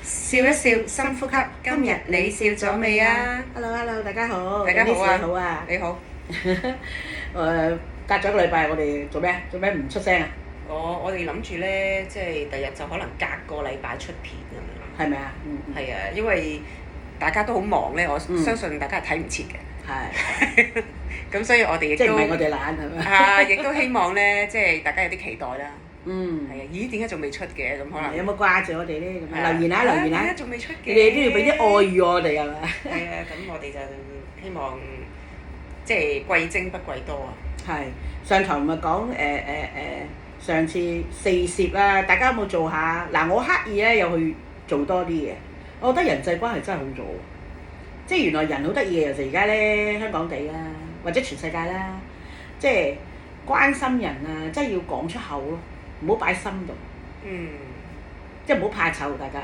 笑一笑，深呼吸。今日你笑咗未啊 ？Hello，大家好。大家好啊！你好啊！你好。隔咗一個禮拜，我哋做咩？做咩唔出聲啊？我哋諗住咧，即係第日就可能隔個禮拜出片咁樣。係咪啊？係啊，因為大家都好忙咧，我相信大家係睇唔切嘅。係。咁所以我哋亦都即係唔係我哋懶係咪？啊，亦都希望咧，即係大家有啲期待啦。係啊，咦？點解仲未出嘅？咁可能有冇掛住我哋咧？咁留言啊，留言啊！點解仲未出嘅？你哋都要俾啲愛語我哋係咪？係啊，咁我哋就希望即係貴精不貴多啊。係上堂咪講上次四攝啦，大家有冇做下？嗱，我刻意咧又去做多啲嘢，我覺得人際關係真係好咗。即係原來人好得意嘅，尤其而家咧香港地啦，或者全世界啦，即係關心人啊，真係要講出口咯，唔好擺心度。即係唔好怕醜，大家。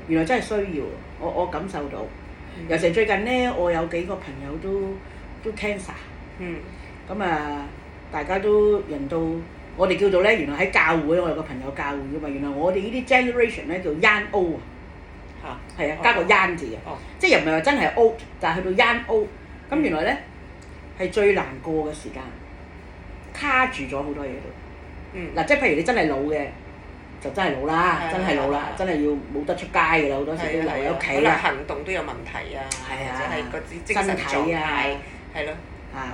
原來真係需要，我感受到。尤其最近咧，我有幾個朋友都 cancer。咁啊，大家都人到我哋叫做咧，原來喺教會，我有個朋友教會㗎嘛，原來我哋呢啲 generation 咧叫 young old 啊，係啊，加個 young 字嘅，即係又唔係話真係 old，但係去到 young old，咁原來咧係最難過嘅時間，卡住咗好多嘢都。嗱，即係譬如你真係老嘅，就真係老啦，真係老啦，真係要冇得出街㗎啦，好多時都留喺屋企啦。行動都有問題啊，或者係個精神狀態，係咯。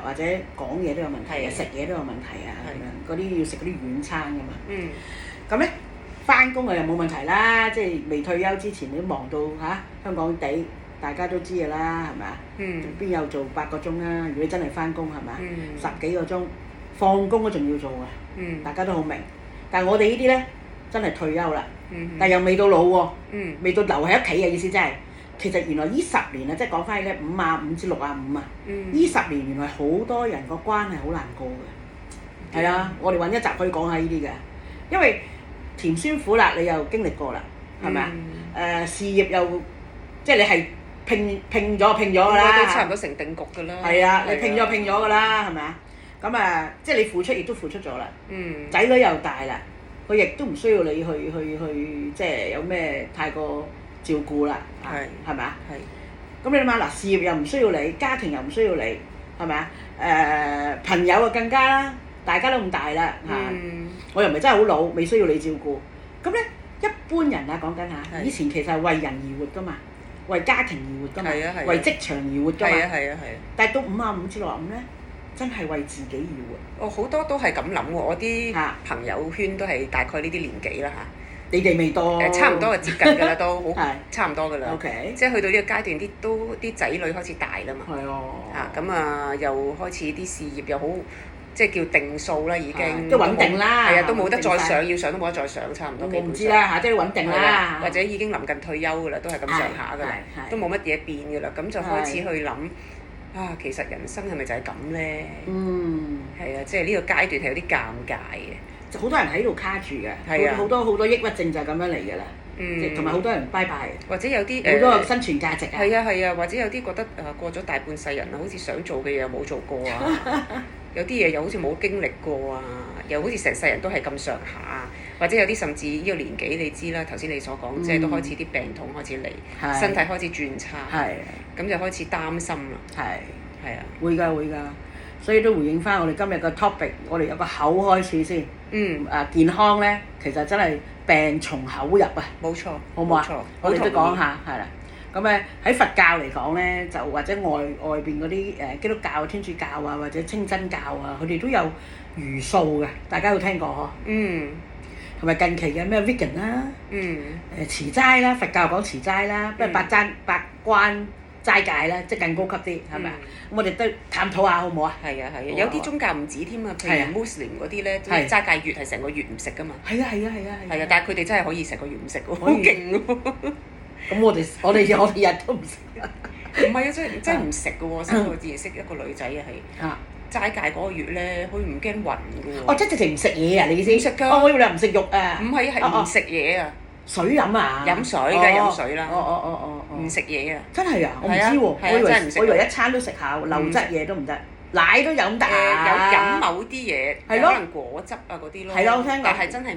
或者講嘢都有問題啊，食嘢都有問題啊，咁樣嗰啲要食嗰啲軟餐㗎嘛。咁咧翻工啊又冇問題啦，即係未退休之前你都忙到香港地，大家都知㗎啦，係咪啊？邊有做8個鐘啊？如果你真係翻工係咪啊？10幾個鐘，放工都仲要做啊！大家都好明。但係我哋呢啲咧真係退休啦，但係又未到老喎，未到留喺屋企嘅意思真係。其實原來呢10年啊，即係講翻起咧55至65啊，呢10年原來好多人個關係好難過嘅。係啊，我哋揾一集可以講下呢啲嘅，因為甜酸苦辣你又經歷過啦，係咪啊？事業又即係你係拼咗㗎啦，都差唔多成定局㗎啦。係啊，你拼咗㗎啦，係咪啊？咁啊，即係你付出亦都付出咗啦。仔女又大啦，佢亦都唔需要你去即係有咩太過照顧啦，係咪啊？咁你諗下嗱，事業又唔需要你，家庭又唔需要你，係咪啊？朋友啊更加啦，大家都咁大啦我又唔係真係好老，未需要你照顧。咁咧一般人啊講緊嚇，以前其實係為人而活㗎嘛，為家庭而活㗎嘛，為職場而活㗎嘛。但係到55至65咧，真係為自己而活。好多都係咁諗喎，我啲朋友圈都係大概呢啲年紀啦嚇。你哋未到？差唔多就接近㗎啦，都好差唔多㗎啦。OK。即係去到呢個階段，啲仔女開始大啦嘛。係啊。咁啊，又開始啲事業又好，即係叫定數啦，已經。都穩定啦。係啊，都冇得再上，要上都冇得再上，差唔多。我唔知啦即係穩定啦。或者已經臨近退休㗎啦，都係咁上下㗎啦，都冇乜嘢變㗎啦，咁就開始去諗其實人生係咪就係咁咧？係啊，即係呢個階段係有啲尷尬嘅。好多人喺度卡住嘅，好多抑鬱症就係咁樣嚟㗎啦。同埋好多人拜拜，或者有啲好多生存價值啊。係啊，或者有啲覺得過咗大半世人啦，好似想做嘅嘢又冇做過啊。有啲嘢又好似冇經歷過啊，又好似成世人都係咁上下。或者有啲甚至呢個年紀你知啦，頭先你所講，即係都開始啲病痛開始嚟，身體開始轉差，咁就開始擔心啦。係啊，會㗎。所以都回應翻我哋今日嘅 topic，我哋有個口開始先。健康咧，其實真係病從口入啊。冇錯，好唔好啊？我哋都講下，係啦。咁喺佛教嚟講咧，就或者外邊嗰啲基督教、天主教啊，或者清真教啊，佢哋都有茹素嘅，大家有聽過嗬？同埋近期嘅咩 vegan 啦，持齋啦，佛教講持齋啦，不過八關齋戒啦，即係更高級啲，係咪啊？咁我哋都探討下好唔好啊？係啊，有啲宗教唔止添啊，譬如 Muslim 嗰啲咧，齋戒月係成個月唔食噶嘛。係啊，但係佢哋真係可以成個月唔食喎，好勁喎！咁我哋日都唔食。唔係啊，真係唔食嘅喎，細個自己識一個女仔啊，係齋戒嗰個月咧，佢唔驚暈嘅喎。即係直情唔食嘢啊！你意思？唔食㗎。我以為你唔食肉啊。唔係，係唔食嘢啊。水飲啊！飲水梗係飲水啦。唔食嘢啊！真係啊！我唔知喎，我以為一餐都食下，流質嘢都唔得，奶都飲得有飲某啲嘢，可能果汁啊嗰啲咯。係咯，我聽過。但係真係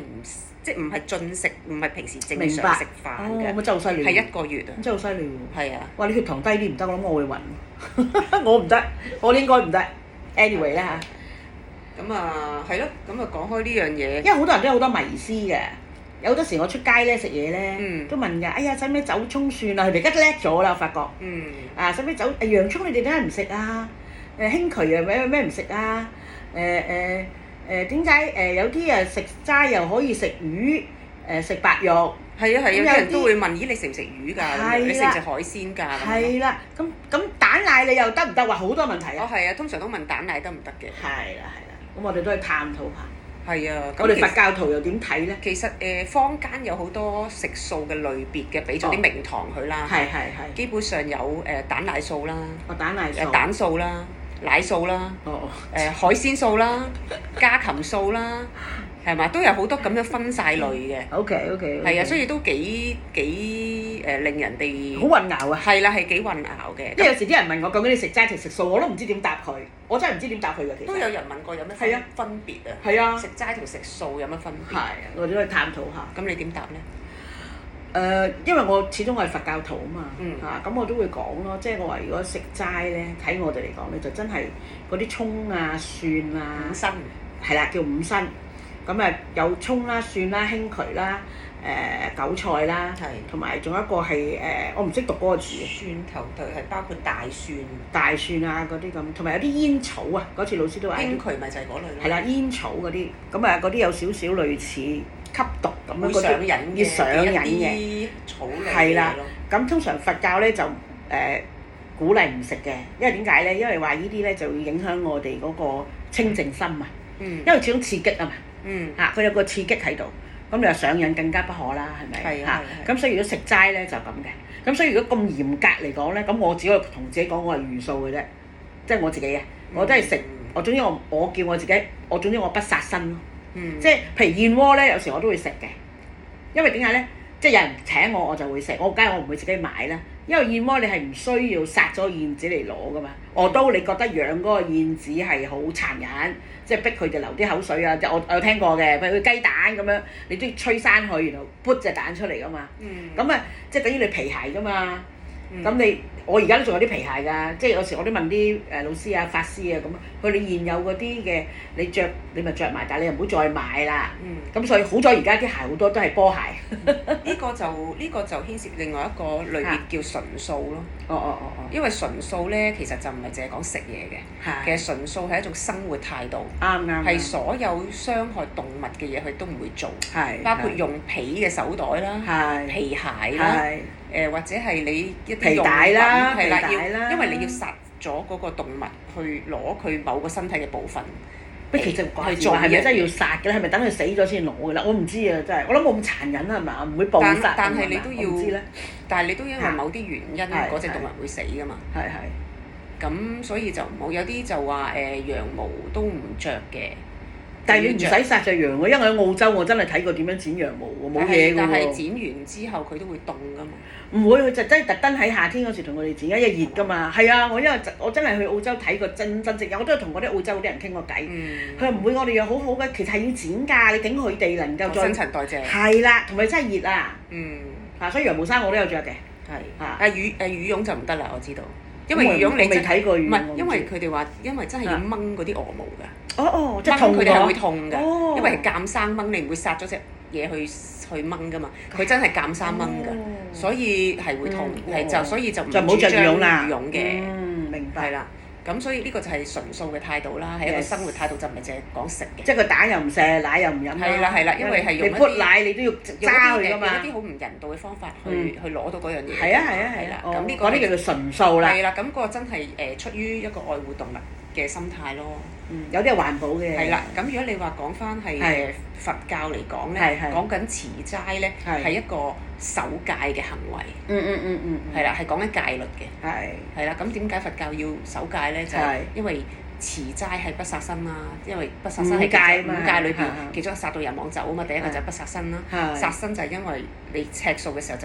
即係唔係進食，唔係平時正明白常食飯哦，嘅，咁真係好犀利喎。係1個月啊。真係好犀利喎。係啊，哇！你血糖低啲唔得，我諗我會暈。我唔得，我應該唔得。anyway 啦嚇，咁啊係咯，咁啊講開呢樣嘢，因為好多人都有好多迷思嘅。有好多時我出街咧食嘢咧，都問㗎。哎呀，使唔使走葱蒜啊？佢哋而家叻咗啦，我發覺。啊，使唔使走？洋葱你哋點解唔食啊？興渠啊，咩唔食啊？點解有啲食齋又可以食魚？食白肉。係啊係啊，有咁有啲人都會問：咦，你食唔食魚㗎？係啦你食唔食海鮮㗎？係啦，咁蛋奶你又得唔得？話好多問題啊！係啊，通常都問蛋奶得唔得嘅。係啦，咁我哋都去探討下。係啊，我哋佛教徒又點睇咧？其實坊間有好多食素嘅類別嘅，俾咗啲名堂佢啦。係。基本上有蛋奶素啦，蛋奶素。蛋素啦，奶素啦，海鮮素啦，家禽素啦，係嘛？都有好多咁樣分晒類嘅。OK。係啊，所以都幾令人哋好混淆啊！係啦，係幾混淆嘅。因為有時啲人問我究竟你食齋定食素，我都唔知點答佢。我真係唔知點答佢嘅。其實都有人問過有咩分別啊？係啊。食齋同食素有乜分別？係啊，我哋都去探討下。咁你點答咧？因為我始終我係佛教徒啊嘛，嗯咁我都會講咯，即係我話如果食齋咧，睇我哋嚟講咧，就真係嗰啲葱啊、蒜啊，五辛係啦，叫五辛。咁啊有葱啦、蒜啦、興渠啦、韭菜啦，同埋仲有一個係我唔識讀嗰個字。蒜頭係包括大蒜、大蒜啊嗰啲咁，同埋有啲煙草啊，嗰次老師都話。興渠咪就係嗰類咯。係啦，煙草嗰啲，咁啊嗰啲有少少類似吸毒咁樣嗰啲，要上癮嘅草類係啦，咁通常佛教咧就鼓勵唔食嘅，因為點解咧？因為話呢啲咧就會影響我哋嗰個清淨心啊。因為始終刺激啊嘛。佢有個刺激喺度，咁你話上癮更加不可啦，係咪？咁所以如果食齋咧就咁嘅，咁所以如果咁嚴格嚟講咧，咁我只可以同自己講我係茹素嘅啫，即係我自己啊，我都係食，我總之我叫我自己，總之我不殺生咯。即係譬如燕窩咧，有時我都會食嘅，因為點解咧？即係有人請我就會食，我梗係我唔會自己買啦。因為燕窩你係唔需要殺咗燕子嚟攞噶嘛，我都你覺得養嗰個燕子係好殘忍，即係逼佢哋流啲口水啊！即係我有聽過嘅，譬如佢雞蛋咁樣，你都要吹生佢，然後撥隻蛋出嚟噶嘛。咁啊，即係等於你皮鞋噶嘛。咁我而家都仲有啲皮鞋㗎，即係有時我都問啲老師啊、法師啊咁，佢哋現有嗰啲嘅，你咪着埋，但係你又唔好再買啦。咁所以好在而家啲鞋好多都係波鞋。呢個就牽涉另外一個類別叫純素咯。因為純素咧，其實就唔係淨係講食嘢嘅，其實純素係一種生活態度。啱。係所有傷害動物嘅嘢，佢都唔會做。包括用皮嘅手袋啦，皮鞋啦。或者係你一啲用品係啦，因為你要殺咗嗰個動物去攞佢某個身體嘅部分。其實去做係咪真係要殺嘅咧？係咪等佢死咗先攞嘅啦？我唔知啊，真係我諗冇咁殘忍係嘛？唔會暴殺。但係你都要，但係你都因為某啲原因，嗰隻動物會死㗎嘛。咁所以就唔好有啲就話羊毛都唔着嘅。但係你唔使殺隻羊喎，因為喺澳洲我真係睇過點樣剪羊毛喎，冇嘢㗎喎。但係剪完之後佢都會凍㗎嘛。唔會，佢就真係特登喺夏天嗰時同佢哋剪，因為熱㗎嘛。係啊，因為我真係去澳洲睇過真正嘅，我都有同嗰啲澳洲嗰啲人傾過偈。佢話唔會，我哋又好好嘅，其實係要剪㗎，你整佢哋能夠再新陳代謝。係啦，同埋真係熱啊。所以羊毛衫我都有着嘅。羽絨就唔得啦，我知道。因為羽絨你未睇過羽絨。唔係，因為佢哋話，因為真係要掹嗰啲鵝毛㗎。即係痛佢哋係會痛㗎。因為係鑑生掹，你唔會殺咗隻嘢去掹㗎嘛。佢真係鑑生掹㗎，所以係會痛，所以就唔好着羽絨啦。羽絨嘅。明白。係啦。咁所以呢個就係純素嘅態度啦，係一個生活態度，就唔係淨係講食嘅。即係個蛋又唔食，奶又唔飲。係啦，因為係用你潑奶你都要揸佢㗎嘛。用一啲好唔人道嘅方法去攞到嗰樣嘢。係啊。咁呢個叫做純素啦。係啦，咁個真係出於一個愛護動物嘅心態咯。有啲係環保嘅。係啦，咁如果你話講翻係佛教嚟講咧，講緊持齋咧係一個守戒嘅行為。係啦，係講緊戒律嘅。係啦，咁點解佛教要守戒咧？就係因為持齋係不殺生啦，因為不殺生係五戒裏邊其中殺到人亡走啊嘛。第一個就係不殺生啦，殺生就係因為你吃素嘅時候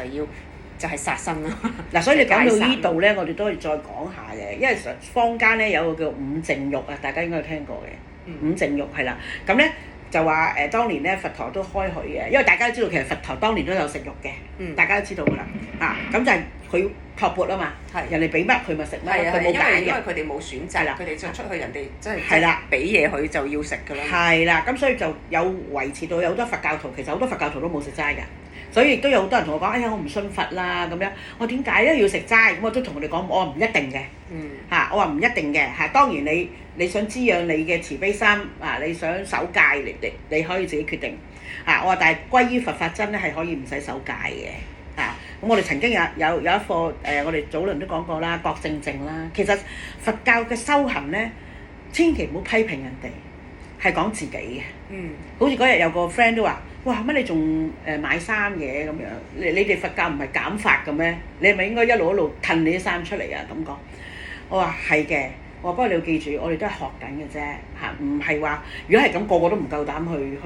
就係殺生啦。嗱，所以你講到呢度咧，我哋都可以再講下嘅，因為坊間咧有個叫五淨肉啊，大家應該有聽過嘅。五淨肉係啦，咁咧就話當年咧佛陀都開許嘅，因為大家都知道其實佛陀當年都有食肉嘅，大家都知道㗎啦。咁就係佢托缽啊嘛，人哋俾乜佢咪食乜，佢冇揀嘅。因為佢哋冇選擇，佢哋就出去人哋真係係啦，俾嘢佢就要食㗎啦。係啦，咁所以就有維持到有好多佛教徒，其實好多佛教徒都冇食齋㗎。所以亦都有好多人同我講，哎呀，我唔信佛啦咁樣。我點解咧要食齋？咁我都同佢哋講，我話唔一定嘅。我話唔一定嘅嚇。當然你想滋養你嘅慈悲心你想守戒，你可以自己決定。我話但係歸於佛法真咧係可以唔使守戒嘅。咁我哋曾經有一課我哋早輪都講過啦，覺正正啦。其實佛教嘅修行咧，千祈唔好批評人哋，係講自己嘅。好似嗰日有個 friend 都話。哇！乜你仲買衫嘅咁樣？你哋佛教唔係減法嘅咩？你係咪應該一路褪你啲衫出嚟啊？咁講，我話係嘅。我話不過你要記住，我哋都係學緊嘅啫唔係話如果係咁個個都唔夠膽去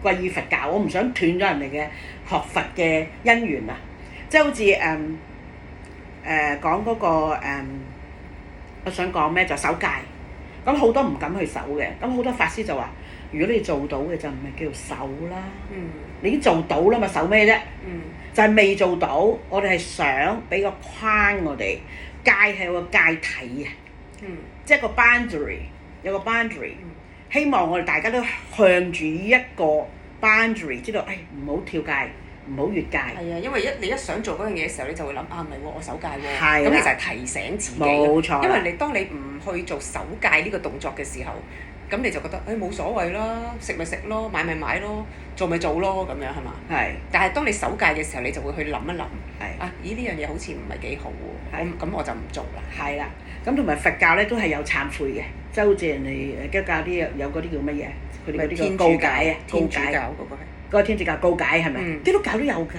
歸於佛教。我唔想斷咗人哋嘅學佛嘅因緣啊！即係好似講嗰個我想講咩就守戒，咁好多唔敢去守嘅，咁好多法師就話。如果你做到嘅就唔係叫做守啦，你已經做到啦嘛，守咩啫？就係未做到，我哋係想俾個框我哋，戒係有個戒體即係個 boundary， 有個 boundary，希望我哋大家都向住一個 boundary， 知道唔好跳戒，唔好越界。係啊，因為你一想做嗰樣嘢嘅時候，你就會諗唔係喎，我守戒喎。咁其實係提醒自己。冇錯。因為當你唔去做守戒呢個動作嘅時候。咁你就覺得冇所謂啦，食咪食咯，買咪買咯，做咪做咯，咁樣係嘛？係。但係當你守戒嘅時候，你就會去諗一諗。係。呢樣嘢好似唔係幾好喎。咁我就唔做啦。係啦。咁同埋佛教咧都係有懺悔嘅，即係好似人哋基督教啲有嗰啲叫乜嘢？佢哋嗰啲叫告解啊，天主教嗰個係。嗰個天主教告解係咪？基督教都有㗎。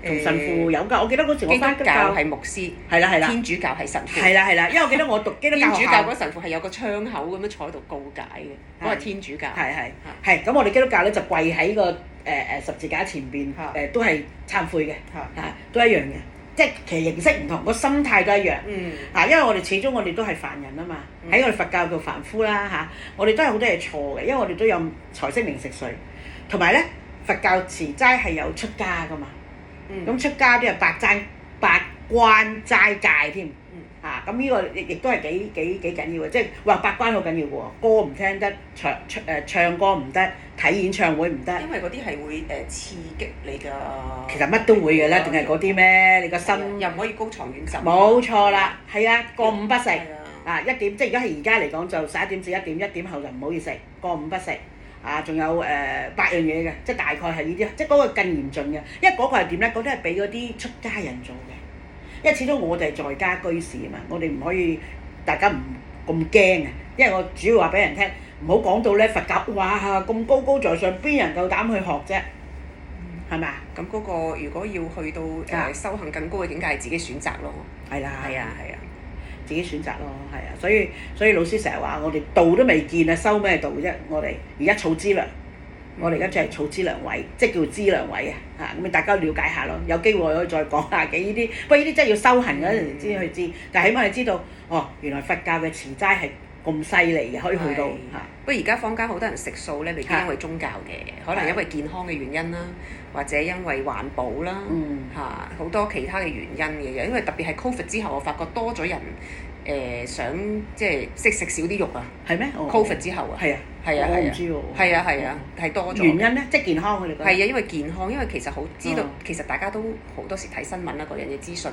同神父有㗎，我記得嗰時我翻基督教係牧師，係啦，天主教係神父，係啦，因為我記得我讀基督教天主教嗰神父係有個窗口咁樣坐喺度告解嘅，嗰個天主教。係咁我哋基督教咧就跪喺個十字架前邊都係懺悔嘅，都一樣嘅，即係其實形式唔同，個心態都一樣。因為我哋始終我哋都係凡人啊嘛，喺我哋佛教叫凡夫啦我哋都有好多嘢錯嘅，因為我哋都有財色名食睡，同埋咧佛教持齋係有出家㗎嘛。咁出家啲係八關齋戒添，咁呢個亦都係幾緊要嘅，即係話八關好緊要嘅喎，歌唔聽得，唱歌唔得，睇演唱會唔得。因為嗰啲係會刺激你㗎。其實乜都會嘅啦，定係嗰啲咩？你個心又唔可以高床軟枕。冇錯啦，係啊，過午不食1點，即係而家嚟講就11點至1點，1點後就唔可以食，過午不食。仲有8樣嘢嘅，即係大概係呢啲，即係嗰個更嚴峻嘅，因為嗰個係點咧？嗰啲係俾嗰啲出家人做嘅，因為始終我哋係在家居士啊嘛，我哋唔可以大家唔咁驚啊，因為我主要話俾人聽，唔好講到咧佛教哇咁高高在上，邊人夠膽去學啫？係咪啊？咁嗰個如果要去到修行更高嘅境界，係自己選擇咯。係啦。係啊。自己選擇咯，係啊，所以老師成日話我哋道都未見啊，修咩道啫？我哋而家儲資糧，我哋而家就係儲資糧位，即係叫資糧位咁大家了解下咯。有機會我可以再講下嘅呢啲，不過呢啲真係要修行嗰陣時先去知，但係起碼你知道，原來佛教嘅持齋係咁犀利嘅，可以去到不過而家坊間好多人食素咧，未必因為宗教嘅，可能因為健康嘅原因啦，或者因為環保啦，好多其他嘅原因嘅。因為特別係 Covid 之後，我發覺多咗人想即係識食少啲肉啊。係咩？Covid 之後啊。係啊。我唔知喎。係啊，係多咗。原因咧，即係健康佢哋覺得。係啊，因為健康，因為其實好知道，其實大家都好多時睇新聞啦，各樣嘅資訊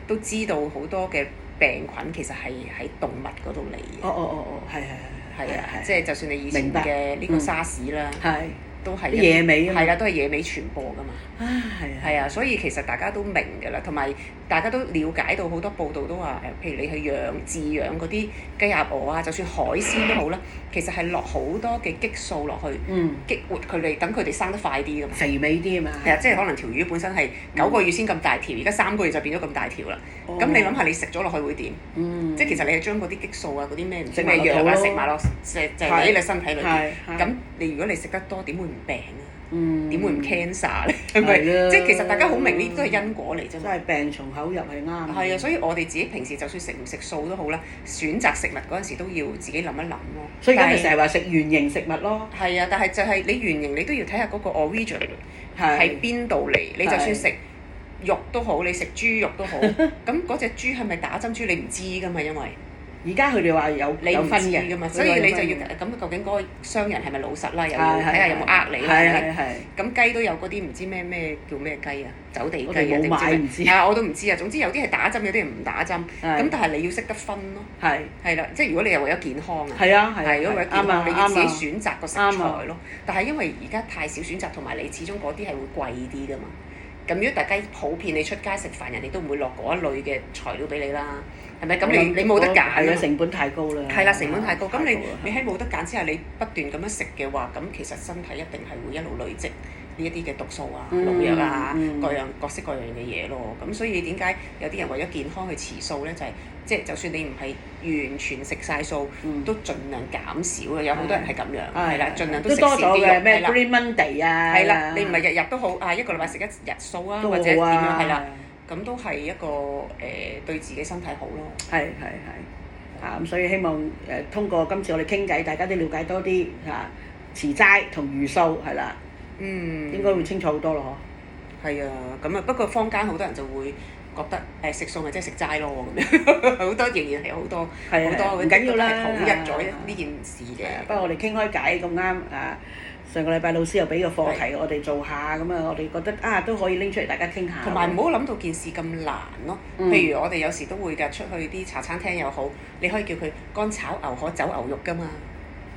都知道好多嘅病菌其實係喺動物嗰度嚟嘅。係啊，即係就算你以前嘅呢個沙士啦，都係野味啊嘛，係啦，都係野味傳播㗎嘛。係啊，所以其實大家都明㗎啦，同埋大家都了解到好多報道都話譬如你去飼養嗰啲雞鴨鵝啊，就算海鮮都好啦，其實係落好多嘅激素落去，激活佢哋，等佢哋生得快啲㗎嘛。肥美啲啊嘛。係啊，即係可能條魚本身係9個月先咁大條，而家3個月就變咗咁大條啦。咁你諗下，你食咗落去會點？即係其實你係將嗰啲激素啊，嗰啲咩唔知咩藥啊，食埋落就喺你身體裏邊。咁如果你食得多，點會唔病啊？點會唔 cancer 咧？係咪？係啦即係其實大家好明呢啲都係因果嚟啫嘛。真係病從口入係啱。係啊，所以我哋自己平時就算食唔食素都好啦，選擇食物嗰陣時都要自己諗一諗咯。所以而家咪成日話食原形食物咯。係啊，但係就係你原形你都要睇下嗰個 origin 係喺邊度嚟。你就算食肉都好，你食豬肉都好，咁嗰隻豬係咪打針豬你唔知㗎嘛？因為而家佢哋話有你唔有分嘅知㗎嘛，所以你就要咁究竟嗰個商人係咪老實啦？又要睇下有冇呃你啦。係咁雞都有嗰啲唔知咩叫咩雞啊，走地雞啊我哋冇定買唔知啊我都唔知啊。總之有啲係打針，有啲係唔打針。咁但係你要識得分咯。係係啦，即係如果你係為咗健康啊。係啊係。係，如果為咗健啱啊康，你要自己啱啊選擇個食材咯。但係因為而家太少選擇，同埋你始終嗰啲係會貴啲㗎嘛。咁如果大家普遍你出街食飯，人哋都唔會落嗰一類嘅材料俾你啦，係咪？咁你冇得揀啊嘛。成本太高啦。係啦，成本太高。咁你喺冇得揀之下，你不斷咁樣食嘅話，咁其實身體一定係會一路累積呢一啲嘅毒素啊、農藥啊、各式各樣嘅嘢咯。咁所以點解有啲人為咗健康去持素咧？就係即係就算你唔係完全食晒素，都盡量減少啊！有好多人係咁樣，係啦，盡量都食少啲肉。咩 Green Monday 啊？係啦，你唔係日日都好啊，一個禮拜食一日素啊，或者點樣係啦，咁都係一個對自己身體好咯。係咁所以希望通過今次我哋傾偈，大家都了解多啲持齋同茹素係啦。應該會清楚好多咯，嗬。係啊，咁啊不過坊間好多人就會覺得食素咪即係食齋咯咁樣，好多仍然係好多唔緊要啦，統一咗呢件事嘅。不過我哋傾開偈咁啱上個禮拜老師又俾個課題我哋做下，咁我哋覺得都可以拎出嚟大家傾下。同埋唔好諗到件事咁難咯。譬如我哋有時都會㗎，出去啲茶餐廳又好，你可以叫佢乾炒牛河走牛肉㗎嘛。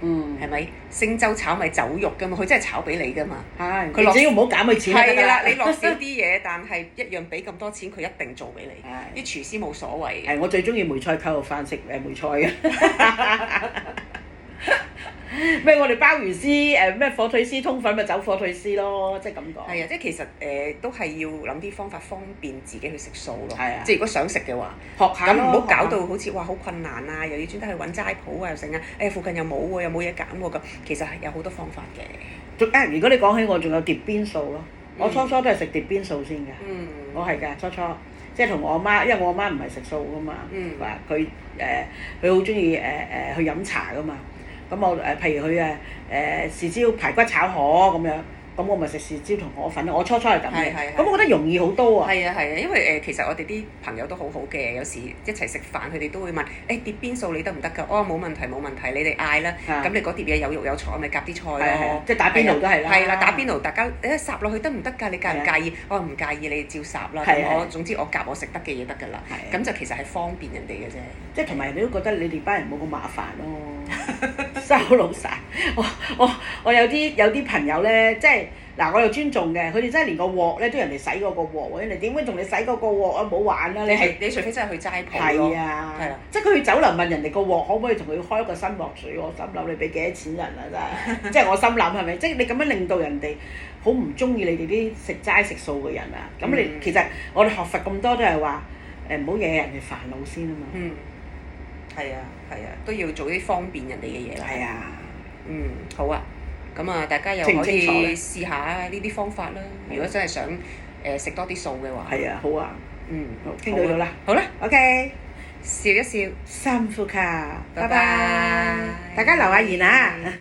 係咪？星洲炒咪走肉㗎嘛，佢真係炒俾你㗎嘛。佢只要唔好減佢錢就得㗎啦。係啦，你落少啲嘢，但係一樣俾咁多錢，佢一定做俾你。啲廚師冇所謂嘅。我最中意梅菜扣肉飯食梅菜嘅。咩？我哋鮑魚絲咩火腿絲通粉咪走火腿絲咯，即係咁講。係啊，即係其實都係要諗啲方法方便自己去食素咯。係啊。即係如果想食嘅話，學下咯。咁唔好搞到好似哇好困難啊，又要專登去揾齋鋪啊，又剩啊，附近又冇喎，又冇嘢揀喎咁。其實係有好多方法嘅。如果你講起我仲有碟邊素咯，我初初都係食碟邊素先㗎。我係㗎，初即係同我阿媽，因為我阿媽唔係食素㗎嘛，話佢好中意去飲茶㗎嘛。咁我譬如佢豉椒排骨炒河咁樣，咁我咪食豉椒同河粉咯。我初係咁嘅，咁我覺得容易好多啊。係啊，因為其實我哋啲朋友都好好嘅，有時一齊食飯，佢哋都會問碟邊素你得唔得㗎？冇問題冇問題，你哋嗌啦。咁你嗰碟嘢有肉有菜，咪夾啲菜咯。即係打邊爐都係啦。係啦，打邊爐大家烚落去得唔得㗎？你介唔介意？我話唔介意，你照烚啦。咁總之我夾我食得嘅嘢得㗎啦。咁就其實係方便人哋嘅啫。即係同埋人哋都覺得你哋班人冇咁麻煩咯。真係好老實，我有啲朋友咧，即係我又尊重嘅，佢哋真係連個鑊咧都人哋洗過個鑊，人哋點會同你洗過個鑊啊？唔好玩啦！你除非真係去齋鋪咯。係啊，即係佢去酒樓問人哋個鑊可唔可以同佢開一個新鑊水？我心諗你俾幾多錢人啊？真係，即係我心諗係咪？即係你咁樣令到人哋好唔中意你哋啲食齋食素嘅人啊？咁你其實我哋學佛咁多都係話唔好惹人哋煩惱先啊嘛。係啊，都要做啲方便人哋嘅嘢啦。係啊。好啊。咁啊，大家又可以試下呢啲方法啦。如果真係想食多啲素嘅話。係啊，好啊。好，傾到啦。好啦 OK。笑一笑，深呼吸。拜拜拜。大家留下言啊。